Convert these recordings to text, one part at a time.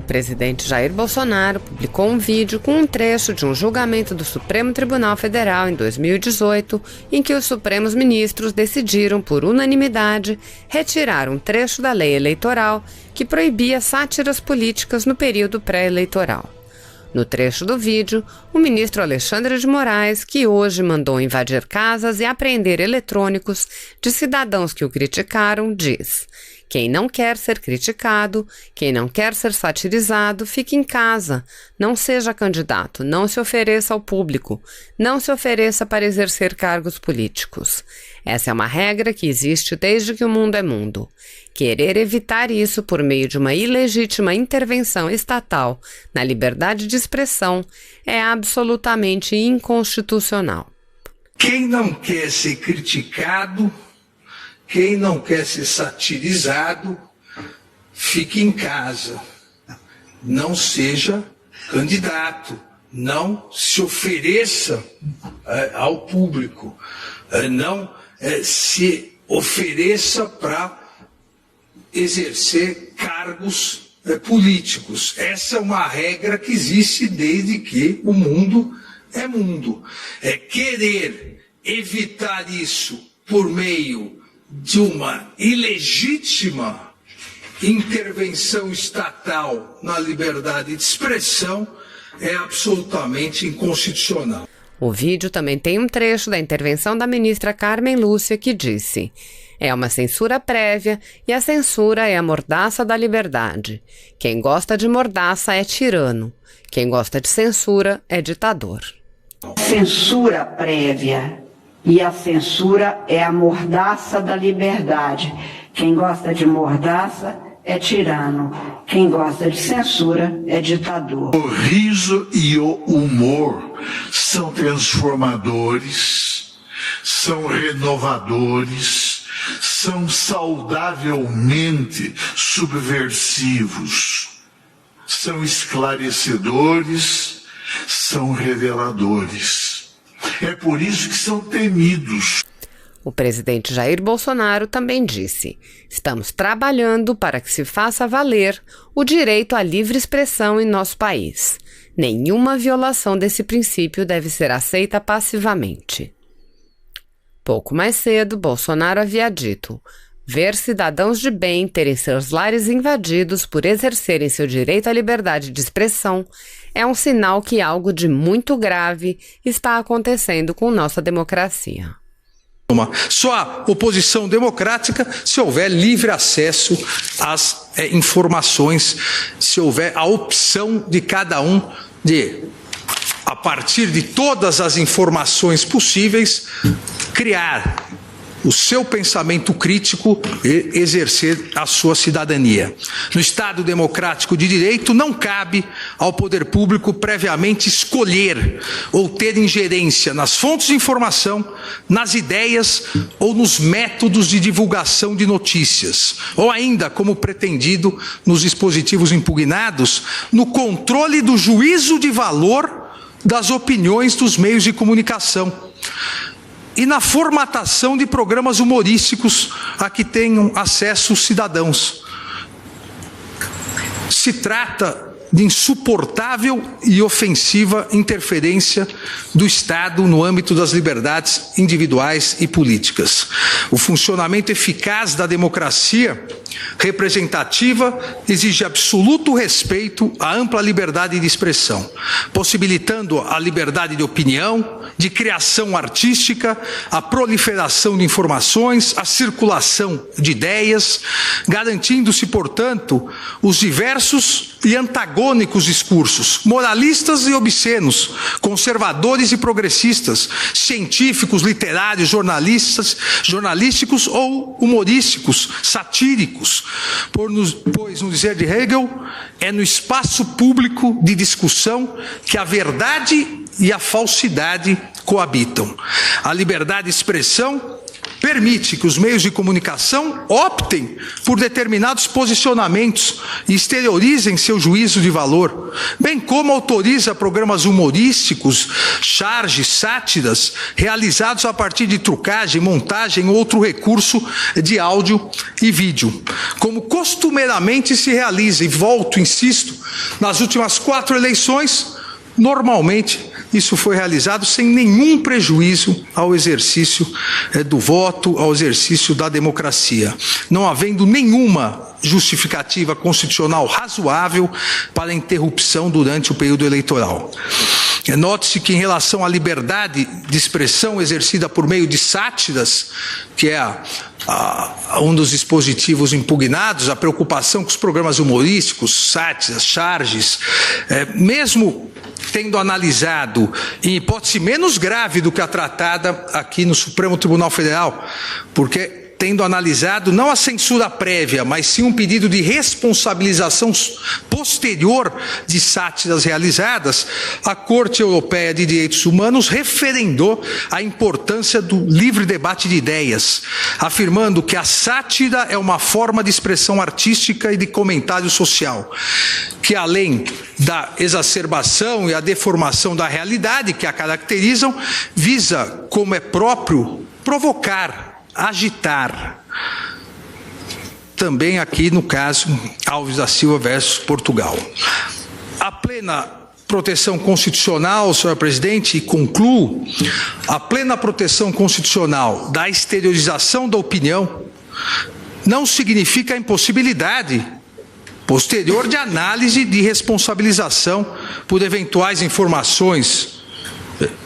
presidente Jair Bolsonaro publicou um vídeo com um trecho de um julgamento do Supremo Tribunal Federal em 2018, em que os Supremos Ministros decidiram, por unanimidade, retirar um trecho da lei eleitoral que proibia sátiras políticas no período pré-eleitoral. No trecho do vídeo, o ministro Alexandre de Moraes, que hoje mandou invadir casas e apreender eletrônicos de cidadãos que o criticaram, diz: quem não quer ser criticado, quem não quer ser satirizado, fique em casa, não seja candidato, não se ofereça ao público, não se ofereça para exercer cargos políticos. Essa é uma regra que existe desde que o mundo é mundo. Querer evitar isso por meio de uma ilegítima intervenção estatal na liberdade de expressão é absolutamente inconstitucional. Quem não quer ser criticado, quem não quer ser satirizado, fique em casa. Não seja candidato, não se ofereça ao público, não se ofereça para exercer cargos políticos. Essa é uma regra que existe desde que o mundo é mundo. Querer evitar isso por meio de uma ilegítima intervenção estatal na liberdade de expressão é absolutamente inconstitucional. O vídeo também tem um trecho da intervenção da ministra Carmen Lúcia que disse: é uma censura prévia e a censura é a mordaça da liberdade. Quem gosta de mordaça é tirano. Quem gosta de censura é ditador. Censura prévia e a censura é a mordaça da liberdade. Quem gosta de mordaça é tirano. Quem gosta de censura é ditador. O riso e o humor são transformadores, são renovadores, são saudavelmente subversivos, são esclarecedores, são reveladores. É por isso que são temidos. O presidente Jair Bolsonaro também disse: estamos trabalhando para que se faça valer o direito à livre expressão em nosso país. Nenhuma violação desse princípio deve ser aceita passivamente. Pouco mais cedo, Bolsonaro havia dito: ver cidadãos de bem terem seus lares invadidos por exercerem seu direito à liberdade de expressão é um sinal que algo de muito grave está acontecendo com nossa democracia. Só há oposição democrática se houver livre acesso às informações, se houver a opção de cada um de, a partir de todas as informações possíveis, criar o seu pensamento crítico e exercer a sua cidadania. No Estado democrático de direito, não cabe ao poder público previamente escolher ou ter ingerência nas fontes de informação, nas ideias ou nos métodos de divulgação de notícias, ou ainda, como pretendido nos dispositivos impugnados, no controle do juízo de valor das opiniões dos meios de comunicação e na formatação de programas humorísticos a que tenham acesso os cidadãos. Se trata de insuportável e ofensiva interferência do Estado no âmbito das liberdades individuais e políticas. O funcionamento eficaz da democracia representativa exige absoluto respeito à ampla liberdade de expressão, possibilitando a liberdade de opinião, de criação artística, a proliferação de informações, a circulação de ideias, garantindo-se, portanto, os diversos e antagônicos discursos, moralistas e obscenos, conservadores e progressistas, científicos, literários, jornalísticos ou humorísticos, satíricos, pois, no dizer de Hegel, é no espaço público de discussão que a verdade e a falsidade coabitam. A liberdade de expressão permite que os meios de comunicação optem por determinados posicionamentos e exteriorizem seu juízo de valor, bem como autoriza programas humorísticos, charges, sátiras, realizados a partir de trucagem, montagem ou outro recurso de áudio e vídeo, como costumeiramente se realiza, e volto insisto, nas últimas 4 eleições, normalmente isso foi realizado sem nenhum prejuízo ao exercício do voto, ao exercício da democracia, não havendo nenhuma justificativa constitucional razoável para a interrupção durante o período eleitoral. Note-se que, em relação à liberdade de expressão exercida por meio de sátiras, que é um dos dispositivos impugnados, a preocupação com os programas humorísticos, sátiras, charges, mesmo tendo analisado, em hipótese menos grave do que a tratada aqui no Supremo Tribunal Federal, porque tendo analisado não a censura prévia, mas sim um pedido de responsabilização posterior de sátiras realizadas, a Corte Europeia de Direitos Humanos referendou a importância do livre debate de ideias, afirmando que a sátira é uma forma de expressão artística e de comentário social, que além da exacerbação e a deformação da realidade que a caracterizam, visa, como é próprio, provocar, agitar. Também aqui no caso Alves da Silva versus Portugal. A plena proteção constitucional, senhor presidente, e concluo, a plena proteção constitucional da exteriorização da opinião não significa a impossibilidade posterior de análise de responsabilização por eventuais informações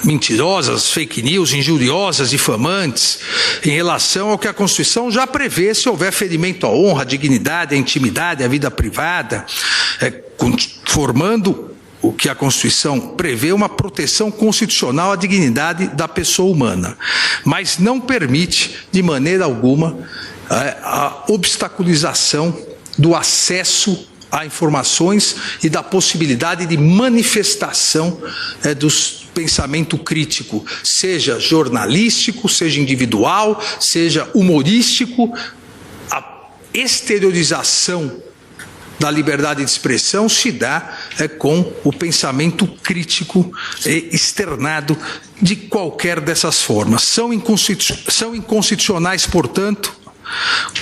mentirosas, fake news, injuriosas, difamantes, em relação ao que a Constituição já prevê se houver ferimento à honra, à dignidade, à intimidade, à vida privada, formando o que a Constituição prevê uma proteção constitucional à dignidade da pessoa humana, mas não permite de maneira alguma a obstaculização do acesso a informações e da possibilidade de manifestação dos pensamento crítico, seja jornalístico, seja individual, seja humorístico. A exteriorização da liberdade de expressão se dá com o pensamento crítico externado de qualquer dessas formas. São inconstitucionais, portanto,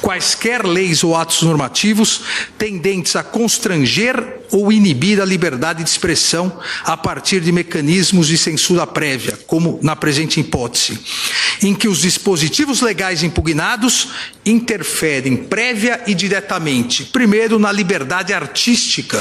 quaisquer leis ou atos normativos tendentes a constranger ou inibir a liberdade de expressão a partir de mecanismos de censura prévia, como na presente hipótese, em que os dispositivos legais impugnados interferem prévia e diretamente, primeiro na liberdade artística,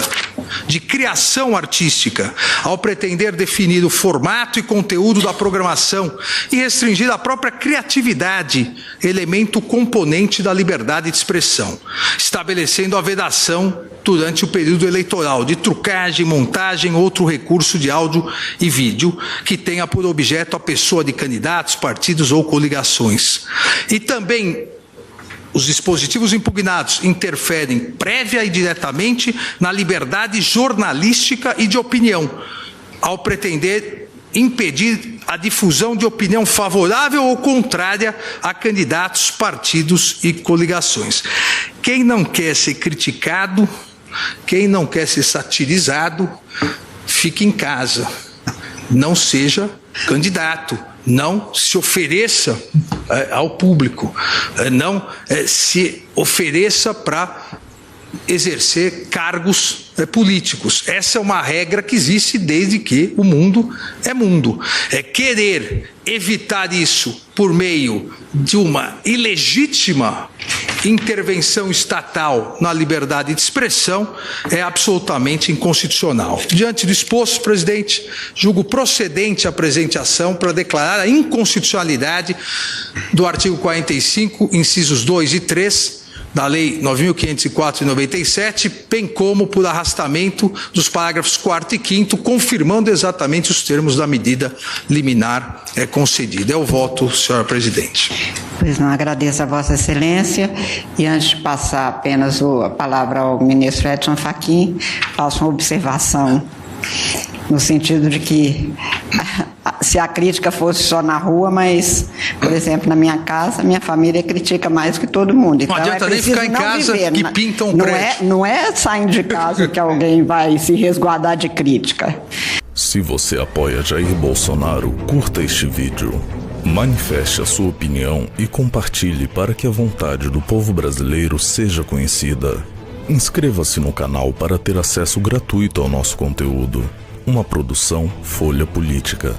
de criação artística, ao pretender definir o formato e conteúdo da programação e restringir a própria criatividade, elemento componente da liberdade de expressão, estabelecendo a vedação durante o período eleitoral de trucagem, montagem ou outro recurso de áudio e vídeo que tenha por objeto a pessoa de candidatos, partidos ou coligações. E também os dispositivos impugnados interferem prévia e diretamente na liberdade jornalística e de opinião, ao pretender impedir a difusão de opinião favorável ou contrária a candidatos, partidos e coligações. Quem não quer ser criticado, quem não quer ser satirizado, fique em casa, não seja candidato, não se ofereça ao público, não se ofereça para exercer cargos políticos. Essa é uma regra que existe desde que o mundo é mundo. Querer evitar isso por meio de uma ilegítima intervenção estatal na liberdade de expressão é absolutamente inconstitucional. Diante do exposto, presidente, julgo procedente a presente ação para declarar a inconstitucionalidade do artigo 45, incisos 2 e 3, da Lei 9.504 de 97, bem como por arrastamento dos parágrafos 4º e 5º, confirmando exatamente os termos da medida liminar concedida. É o voto, senhora presidente. Pois não, agradeço a Vossa Excelência e antes de passar apenas a palavra ao ministro Edson Fachin, faço uma observação no sentido de que se a crítica fosse só na rua, mas, por exemplo, na minha casa, minha família critica mais que todo mundo. Então, não adianta nem ficar em casa que pintam um prédio. Não é saindo de casa que alguém vai se resguardar de crítica. Se você apoia Jair Bolsonaro, curta este vídeo. Manifeste a sua opinião e compartilhe para que a vontade do povo brasileiro seja conhecida. Inscreva-se no canal para ter acesso gratuito ao nosso conteúdo. Uma produção Folha Política.